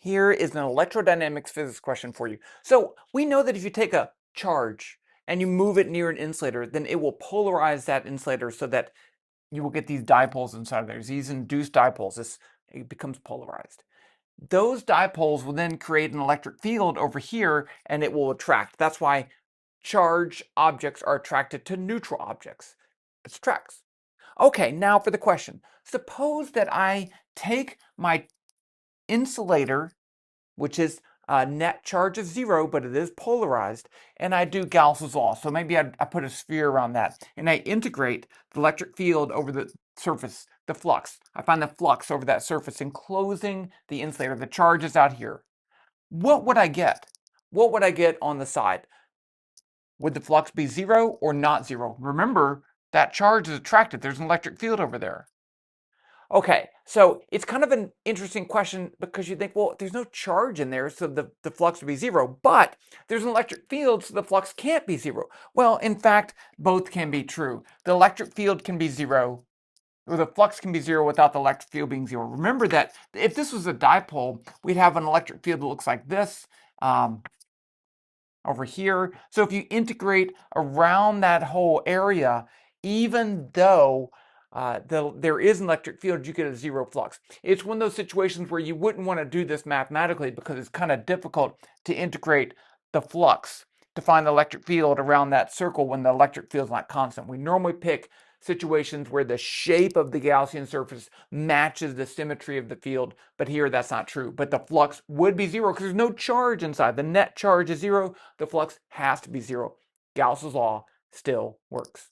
Here is an electrodynamics physics question for you. So we know that if you take a charge and you move it near an insulator, then it will polarize that insulator so that you will get these dipoles inside of there. These induced dipoles. It becomes polarized. Those dipoles will then create an electric field over here and it will attract. That's why charged objects are attracted to neutral objects. It attracts. Okay, now for the question. Suppose that I take my insulator, which is a net charge of 0, but it is polarized, and I do Gauss's law. So maybe I put a sphere around that, and I integrate the electric field over the surface, the flux. I find the flux over that surface enclosing the insulator. The charge is out here. What would I get? What would I get on the side? Would the flux be 0 or not 0? Remember, that charge is attracted. There's an electric field over there. Okay, so it's kind of an interesting question because you think, well, there's no charge in there, so the flux would be 0, but there's an electric field, so the flux can't be 0. Well, in fact, both can be true. The electric field can be 0, or the flux can be 0 without the electric field being 0. Remember that if this was a dipole, we'd have an electric field that looks like this. Over here. So if you integrate around that whole area, even though there is an electric field, you get a 0 flux. It's one of those situations where you wouldn't want to do this mathematically because it's kind of difficult to integrate the flux to find the electric field around that circle when the electric field is not constant. We normally pick situations where the shape of the Gaussian surface matches the symmetry of the field, but here that's not true. But the flux would be 0 because there's no charge inside. The net charge is 0. The flux has to be 0. Gauss's law still works.